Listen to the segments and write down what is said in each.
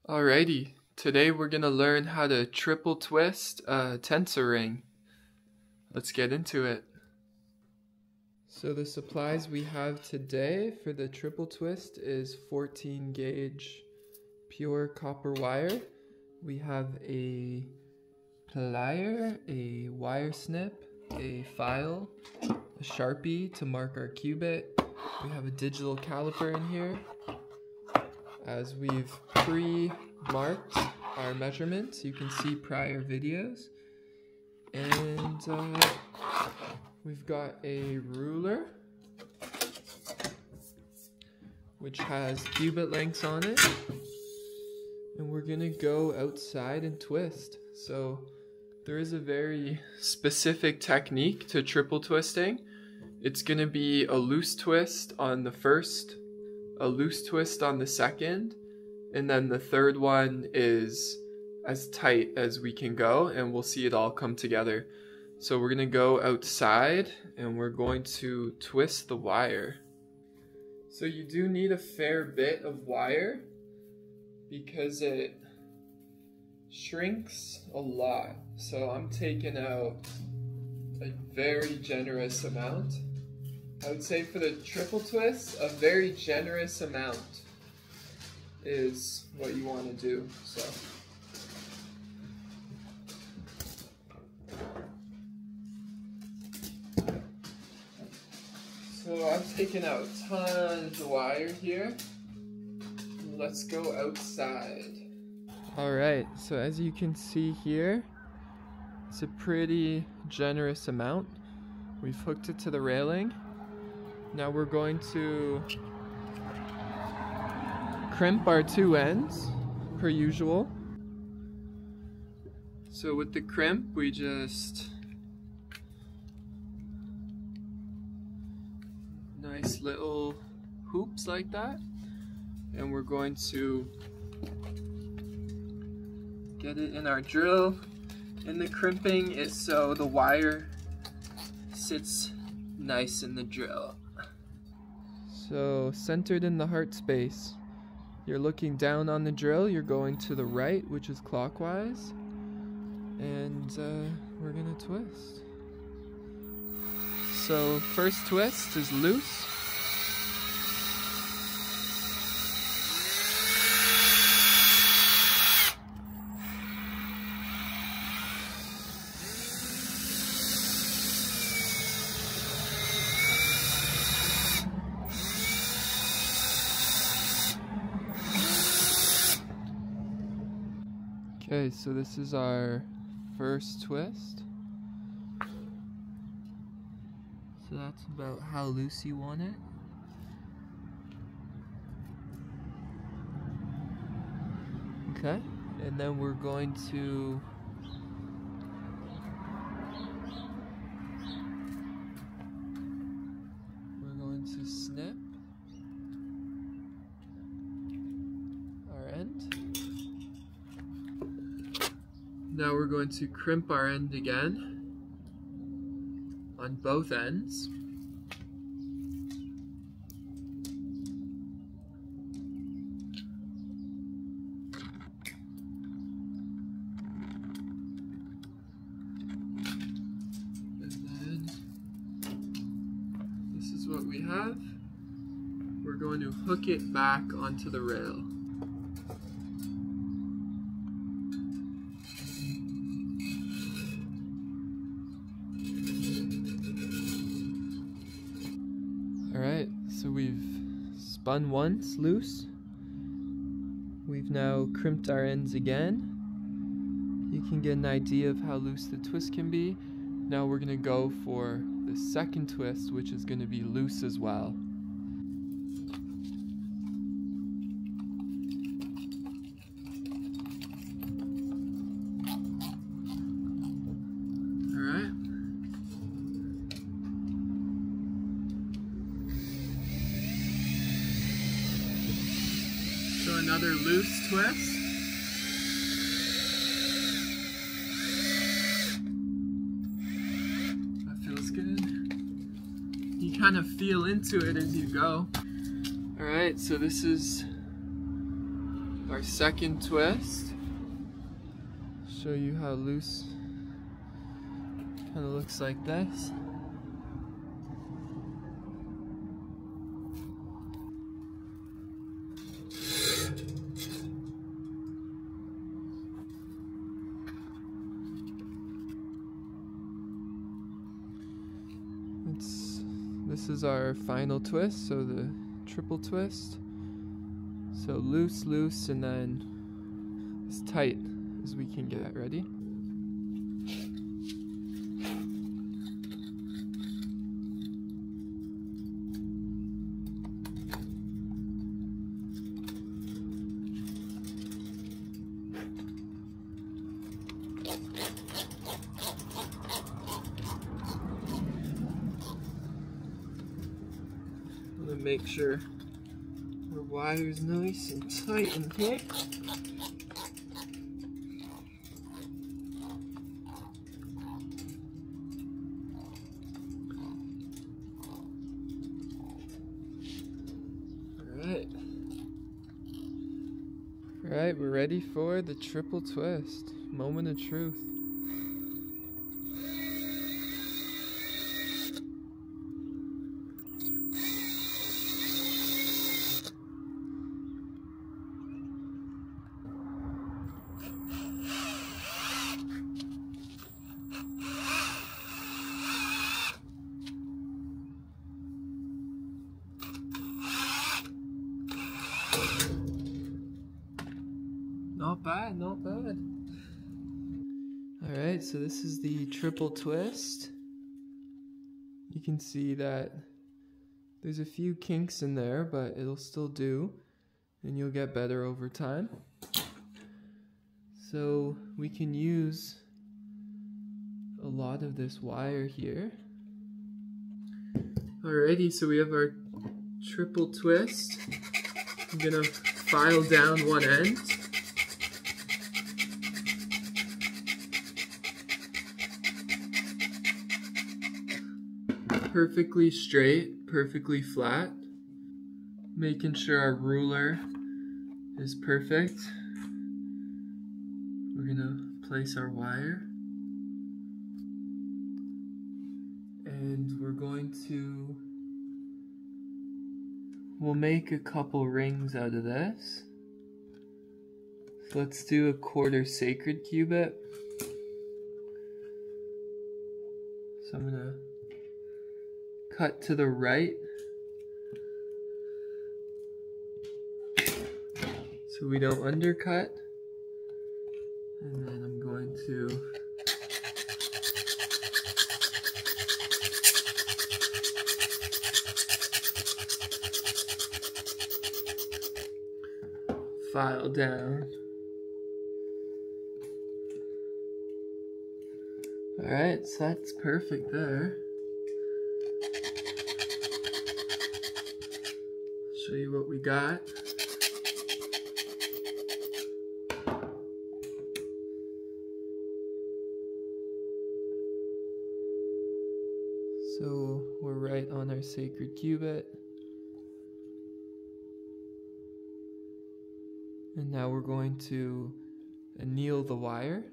Alrighty, today we're going to learn how to triple twist a tensor ring. Let's get into it. So the supplies we have today for the triple twist is 14 gauge pure copper wire. We have a plier, a wire snip, a file, a Sharpie to mark our cubit. We have a digital caliper in here, as we've pre-marked our measurements. You can see prior videos. And we've got a ruler, which has cubit lengths on it. And we're gonna go outside and twist. So there is a very specific technique to triple twisting. It's gonna be a loose twist on the first, a loose twist on the second, and then the third one is as tight as we can go, and we'll see it all come together. So we're gonna go outside and we're going to twist the wire. So you do need a fair bit of wire because it shrinks a lot. So I'm taking out a very generous amount. I would say for the triple twist, a very generous amount is what you want to do. So I've taken out tons of wire here. Let's go outside. Alright, so as you can see here, it's a pretty generous amount. We've hooked it to the railing. Now we're going to crimp our two ends, per usual. So with the crimp, we just nice little hoops like that, and we're going to get it in our drill. And the crimping is so the wire sits nice in the drill. So centered in the heart space, you're looking down on the drill, you're going to the right, which is clockwise, and we're gonna twist. So first twist is loose. Okay, so this is our first twist. So that's about how loose you want it. Okay, and then we're going to snip our end. Now we're going to crimp our end again on both ends. And then this is what we have. We're going to hook it back onto the rail. Alright, so we've spun once loose. We've now crimped our ends again. You can get an idea of how loose the twist can be. Now we're going to go for the second twist, which is going to be loose as well. Alright. So another loose twist. That feels good. You kind of feel into it as you go. Alright, so this is our our second twist. Show you how loose kind of looks like this. This is our final twist, so the triple twist. So loose, loose, and then as tight as we can get. Ready? Make sure our wire is nice and tight in here. Alright, we're ready for the triple twist. Moment of truth. Not bad, not bad. Alright, so this is the triple twist. You can see that there's a few kinks in there, but it'll still do, and you'll get better over time. So we can use a lot of this wire here. Alrighty, so we have our triple twist. I'm gonna file down one end. Perfectly straight, perfectly flat. Making sure our ruler is perfect. We're gonna place our wire. And we're going to, we'll make a couple rings out of this. So let's do a quarter sacred cubit. So I'm gonna cut to the right. So we don't undercut. And then I'm going to file down. Alright, so that's perfect there. Show you what we got. So we're right on our sacred cubit. And now we're going to anneal the wire.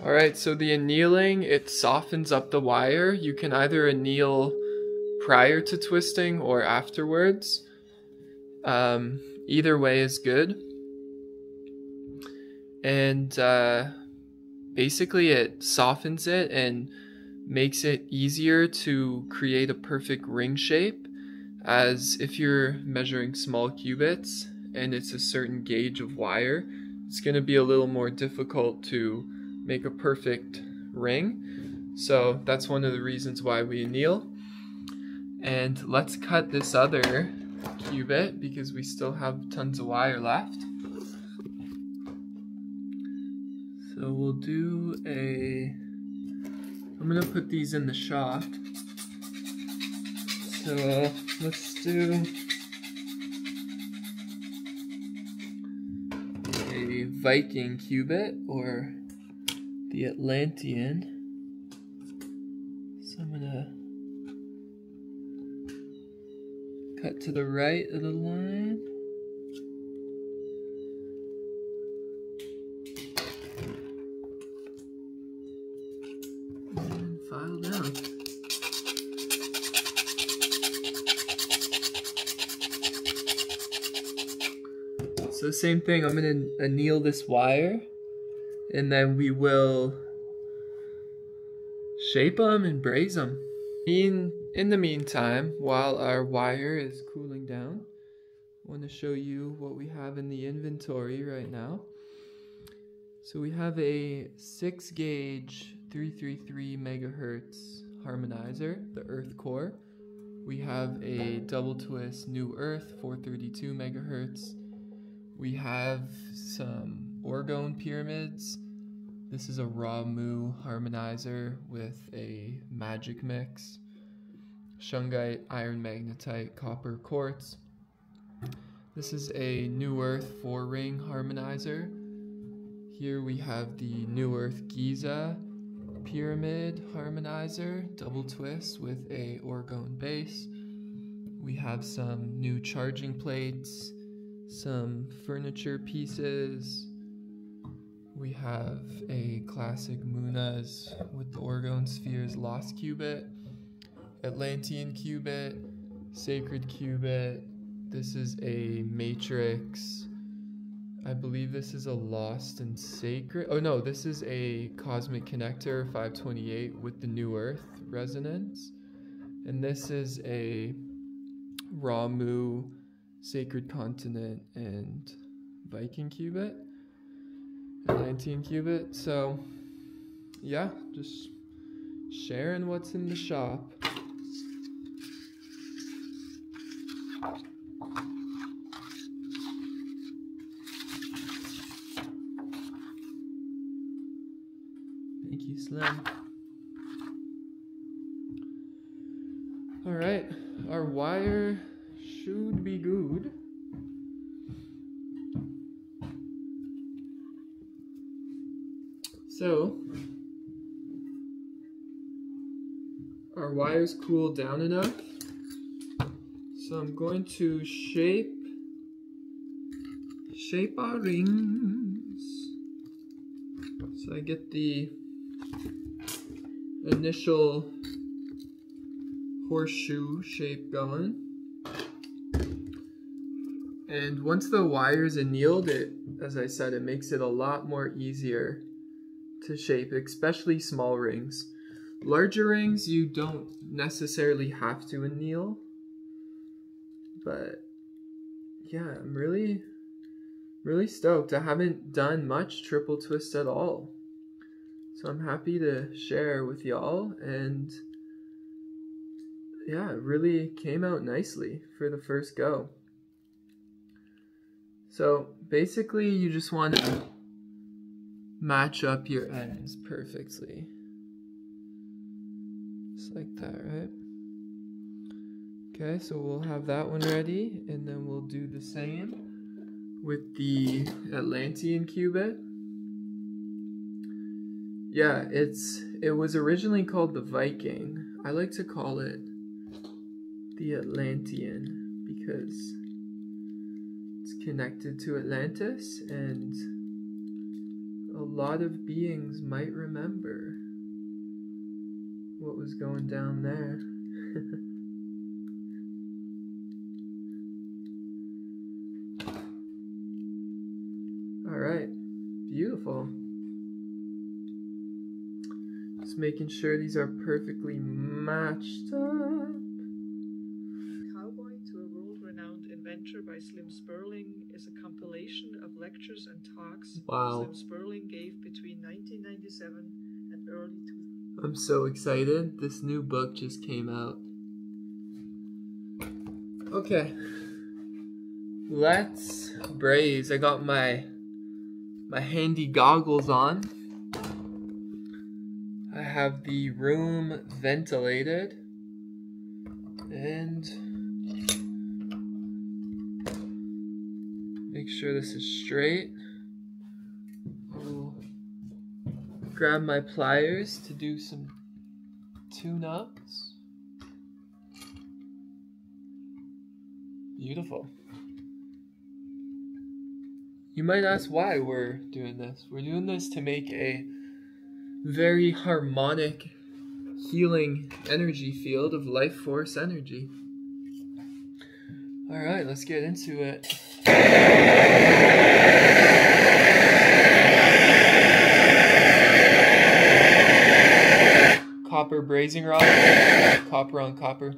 Alright, so the annealing, it softens up the wire. You can either anneal prior to twisting or afterwards. Either way is good. And basically it softens it and makes it easier to create a perfect ring shape as if you're measuring small cubits and it's a certain gauge of wire, it's going to be a little more difficult to make a perfect ring. So that's one of the reasons why we anneal. And let's cut this other cubit because we still have tons of wire left. So we'll do I'm gonna put these in the shop. So let's do a Viking cubit or the Atlantean. So I'm gonna cut to the right of the line. And file down. So same thing, I'm going to anneal this wire and then we will shape them and braze them. In the meantime, while our wire is cooling down, I want to show you what we have in the inventory right now. So we have a 6 gauge 333 megahertz harmonizer, the Earth Core. We have a double twist New Earth 432 megahertz. We have some orgone pyramids. This is a Ramu harmonizer with a magic mix, shungite, iron magnetite, copper quartz. This is a New Earth 4-ring harmonizer. Here we have the New Earth Giza pyramid harmonizer, double twist with a orgone base. We have some new charging plates, some furniture pieces. We have a classic Munas with the orgone spheres lost cubit, Atlantean cubit, sacred cubit. This is a matrix. I believe this is a lost and sacred. Oh no, this is a cosmic connector 528 with the New Earth resonance. And this is a Ramu sacred continent and Viking cubit, Atlantean cubit. So yeah, just sharing what's in the shop. Thank you, Slim. All right, our wire should be good. So our wires cooled down enough. So I'm going to shape our rings. So I get the initial horseshoe shape going. And once the wire's annealed, as I said, it makes it a lot more easier to shape, especially small rings. Larger rings, you don't necessarily have to anneal. But yeah, I'm really stoked. I haven't done much triple twist at all. So I'm happy to share with y'all, and yeah, it really came out nicely for the first go. So basically you just want to match up your ends perfectly. Just like that, right? Okay, so we'll have that one ready, and then we'll do the same with the Atlantean cubit. Yeah, it was originally called the Viking. I like to call it the Atlantean because it's connected to Atlantis, and a lot of beings might remember what was going down there. All right, beautiful. Just making sure these are perfectly matched up. Cowboy. Adventure by Slim Sperling is a compilation of lectures and talks Wow. Slim Sperling gave between 1997 and early 2000. I'm so excited. This new book just came out. Okay. Let's braise. I got my handy goggles on. I have the room ventilated. And make sure this is straight. I'll grab my pliers to do some tune-ups. Beautiful. You might ask why we're doing this. We're doing this to make a very harmonic, healing energy field of life force energy. All right, let's get into it. Copper brazing rod, copper on copper.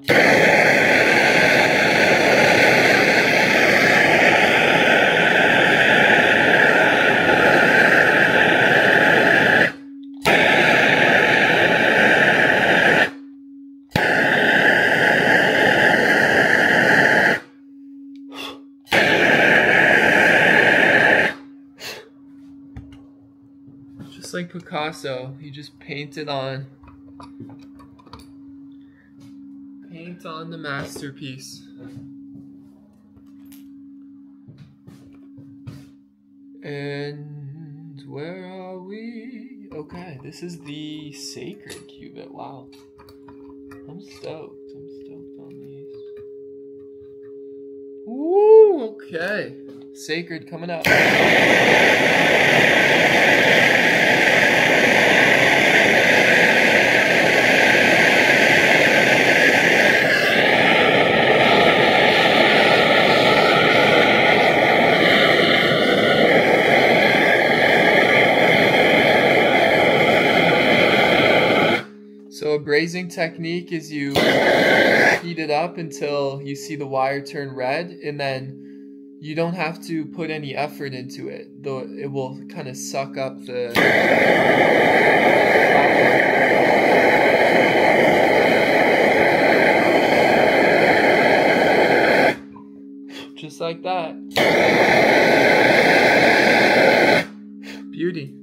Just like Picasso, he just painted on the masterpiece. And where are we? Okay, this is the sacred cubit. Wow. I'm stoked on these. Ooh, okay. Sacred coming up. So a brazing technique is you heat it up until you see the wire turn red, and then you don't have to put any effort into it, though it will kind of suck up the just like that. Beauty.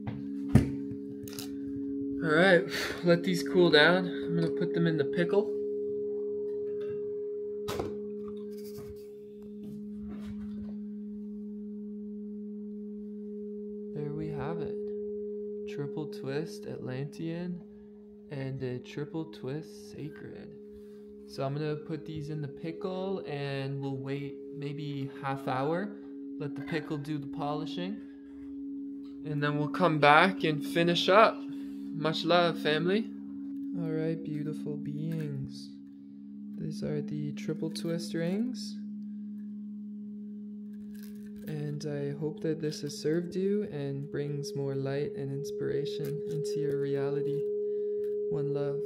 Alright, let these cool down. I'm going to put them in the pickle. There we have it. Triple twist Atlantean and a triple twist sacred. So I'm going to put these in the pickle and we'll wait maybe half hour. Let the pickle do the polishing. And then we'll come back and finish up. Much love, family. Alright, beautiful beings. These are the triple twist rings. And I hope that this has served you and brings more light and inspiration into your reality. One love.